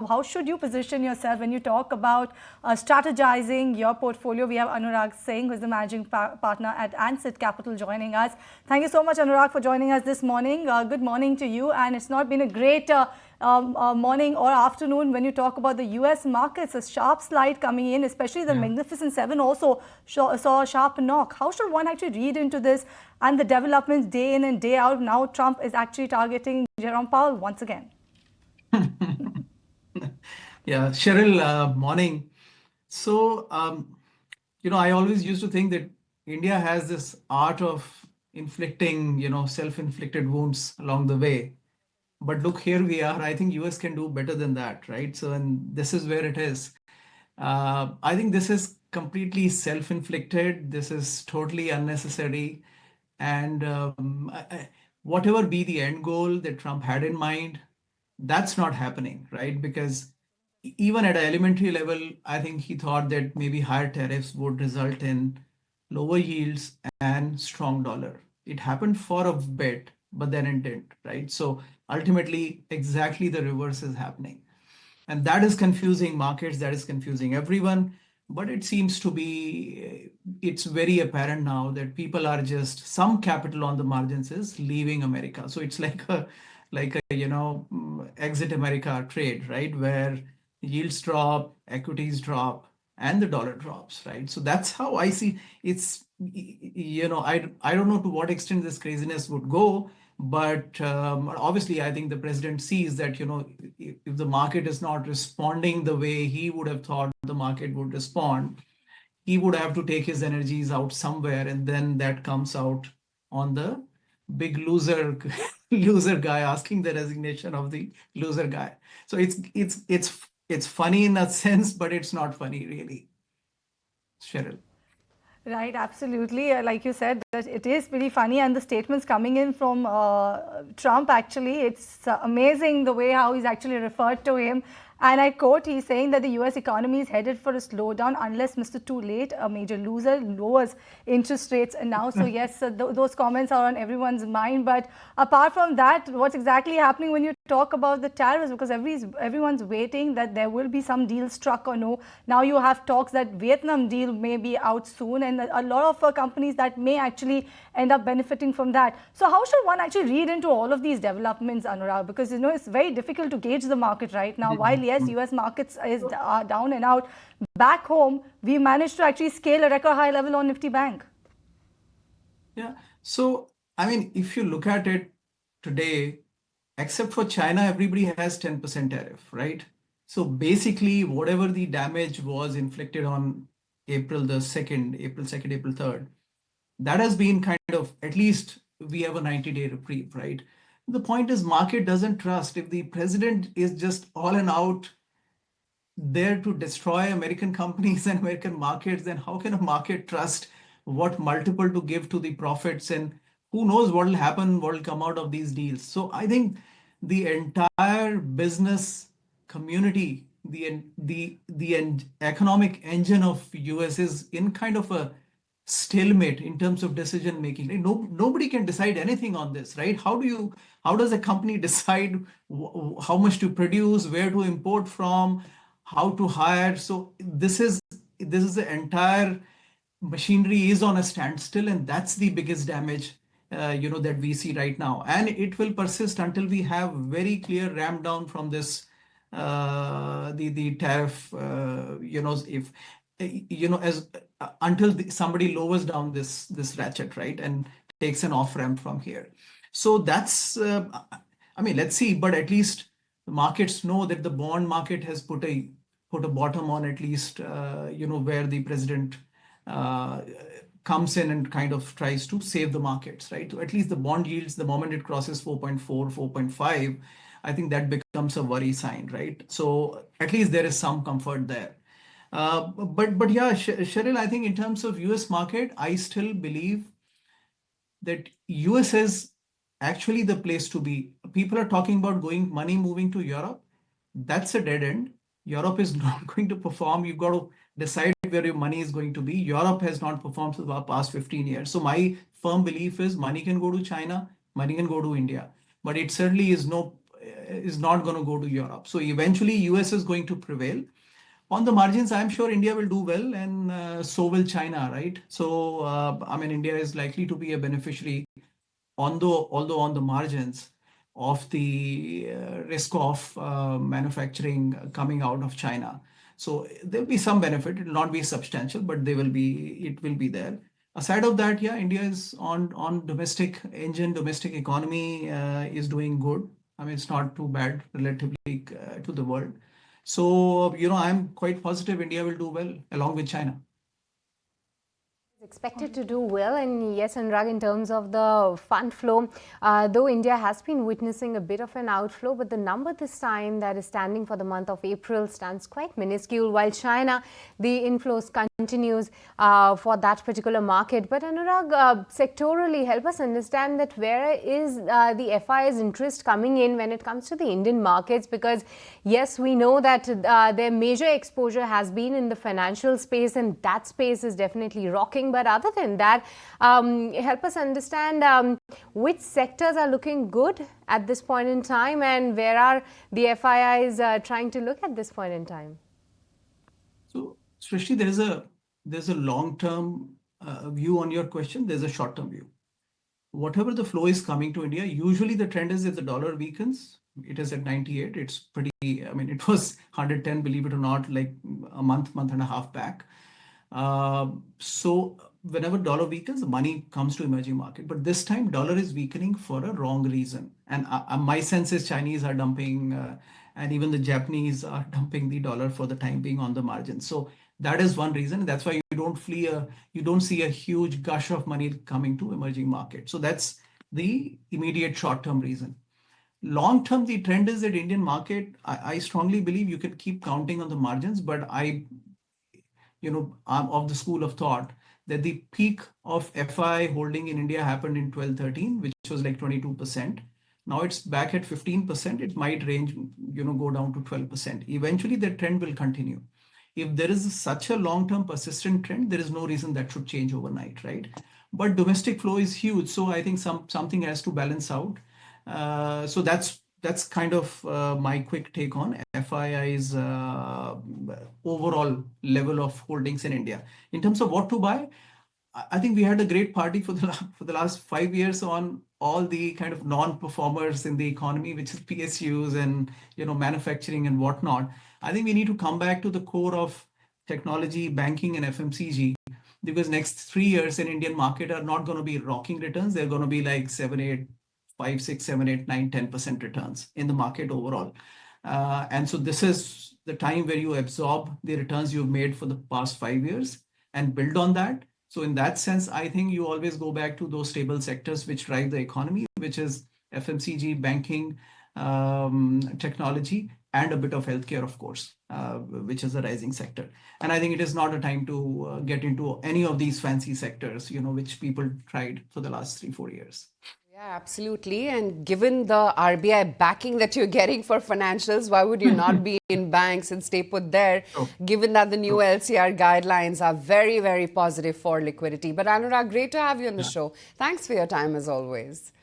how should you position yourself when you talk about strategizing your portfolio? We have Anurag Singh, who is the managing partner at Ansett Capital, joining us. Thank you so much, Anurag, for joining us this morning. Good morning to you. And it's not been a great morning or afternoon when you talk about the US markets. A sharp slide coming in, especially the Magnificent Seven also saw a sharp knock. How should one actually read into this and the developments day in and day out? Now Trump is actually targeting Jerome Powell once again. Yeah, Cheryl, morning. So, I always used to think that India has this art of inflicting, self-inflicted wounds along the way. But look, here we are. I think US can do better than that, right? So, and this is where it is. I think this is completely self-inflicted. This is totally unnecessary. And whatever be the end goal that Trump had in mind, that's not happening, right? Because even at an elementary level, I think he thought that maybe higher tariffs would result in lower yields and strong dollar. It happened for a bit, but then it didn't, right? So ultimately, exactly the reverse is happening. And that is confusing markets, that is confusing everyone. But it seems to be, it's very apparent now that people are just, some capital on the margins is leaving America. So it's like a, exit America trade, right? Where yields drop, equities drop, and the dollar drops, right? So that's how I see it's, I don't know to what extent this craziness would go, but obviously, I think the president sees that, if the market is not responding the way he would have thought the market would respond, he would have to take his energies out somewhere, and then that comes out on the big loser loser guy asking the resignation of the loser guy. So it's funny in a sense, but it's not funny really, Cheryl. Right, absolutely. Like you said, that it is pretty funny, and the statements coming in from Trump, actually, it's amazing the way how he's actually referred to him. And I quote, he's saying that the US economy is headed for a slowdown unless Mr. Too Late, a major loser, lowers interest rates and now. So yes, those comments are on everyone's mind. But apart from that, what's exactly happening when you talk about the tariffs? Because everyone's waiting that there will be some deal struck or no. Now you have talks that Vietnam deal may be out soon, and a lot of companies that may actually end up benefiting from that. So how should one actually read into all of these developments, Anurag? Because it's very difficult to gauge the market right now. While yes, US markets are down and out, back home we managed to actually scale a record high level on Nifty Bank. Yeah. So I mean, if you look at it today, except for China, everybody has 10% tariff, right? So basically, whatever the damage was inflicted on April 2nd, April 3rd, that has been kind of, at least we have a 90-day reprieve, right? The point is, market doesn't trust. If the president is just all and out there to destroy American companies and American markets, then how can a market trust what multiple to give to the profits? And who knows what will happen, what will come out of these deals? So I think the entire business community, the economic engine of US is in kind of a stalemate in terms of decision making. Nobody can decide anything on this, right? How does a company decide how much to produce, where to import from, how to hire? So this is the entire machinery is on a standstill, and that's the biggest damage that we see right now, and it will persist until we have very clear ramp down from this the tariff, if as until somebody lowers down this ratchet, right, and takes an off ramp from here. So that's I mean, let's see, but at least the markets know that the bond market has put a bottom on, at least where the president comes in and kind of tries to save the markets, right? So at least the bond yields, the moment it crosses 4.4, 4.5, I think that becomes a worry sign, right? So at least there is some comfort there. But yeah, Cheryl, I think in terms of US market, I still believe that US is actually the place to be. People are talking about money moving to Europe. That's a dead end. Europe is not going to perform. You've got to decide where your money is going to be. Europe has not performed for the past 15 years. So my firm belief is money can go to China, money can go to India, but it certainly is no, is not going to go to Europe. So eventually, US is going to prevail. On the margins, I'm sure India will do well, and so will China, right? So I mean, India is likely to be a beneficiary, although on the margins of the risk of manufacturing coming out of China. So there'll be some benefit. It will not be substantial, but it will be there. Aside of that, yeah, India is on domestic engine, domestic economy is doing good. I mean, it's not too bad relatively to the world. So, I'm quite positive India will do well along with China. Expected to do well, and yes, Anurag, in terms of the fund flow, though India has been witnessing a bit of an outflow, but the number this time that is standing for the month of April stands quite minuscule, while China, the inflows continues for that particular market. But Anurag, sectorally, help us understand that where is the FI's interest coming in when it comes to the Indian markets, because yes, we know that their major exposure has been in the financial space, and that space is definitely rocking. But other than that, help us understand which sectors are looking good at this point in time, and where are the FIIs trying to look at this point in time? So, Srishti, there's a long-term view on your question. There's a short-term view. Whatever the flow is coming to India, usually the trend is if the dollar weakens, it is at 98. It's pretty, I mean, it was 110, believe it or not, like a month and a half back. So whenever dollar weakens, the money comes to emerging market. But this time, dollar is weakening for a wrong reason. And my sense is Chinese are dumping, and even the Japanese are dumping the dollar for the time being on the margin. So that is one reason. That's why you don't see a huge gush of money coming to emerging markets. So that's the immediate short-term reason. Long term, the trend is that Indian market, I strongly believe you can keep counting on the margins, but I'm of the school of thought that the peak of FI holding in India happened in 12-13, which was like 22%. Now it's back at 15%. It might range, go down to 12%. Eventually, the trend will continue. If there is such a long-term persistent trend, there is no reason that should change overnight, right? But domestic flow is huge, so I think something has to balance out. So that's kind of my quick take on FII's overall level of holdings in India. In terms of what to buy, I think we had a great party for the last 5 years on all the kind of non-performers in the economy, which is PSUs and manufacturing and whatnot. I think we need to come back to the core of technology, banking, and FMCG, because next 3 years in Indian market are not going to be rocking returns. They're going to be like 7, 8, 5, 6, 7, 8, 9, 10% returns in the market overall. And so this is the time where you absorb the returns you've made for the past 5 years and build on that. So in that sense, I think you always go back to those stable sectors which drive the economy, which is FMCG, banking, technology, and a bit of healthcare, of course, which is a rising sector. And I think it is not a time to get into any of these fancy sectors, which people tried for the last 3-4 years. Yeah, absolutely. And given the RBI backing that you're getting for financials, why would you not be in banks and stay put there, given that the new LCR guidelines are very, very positive for liquidity? But Anurag, great to have you on the show. Thanks for your time as always.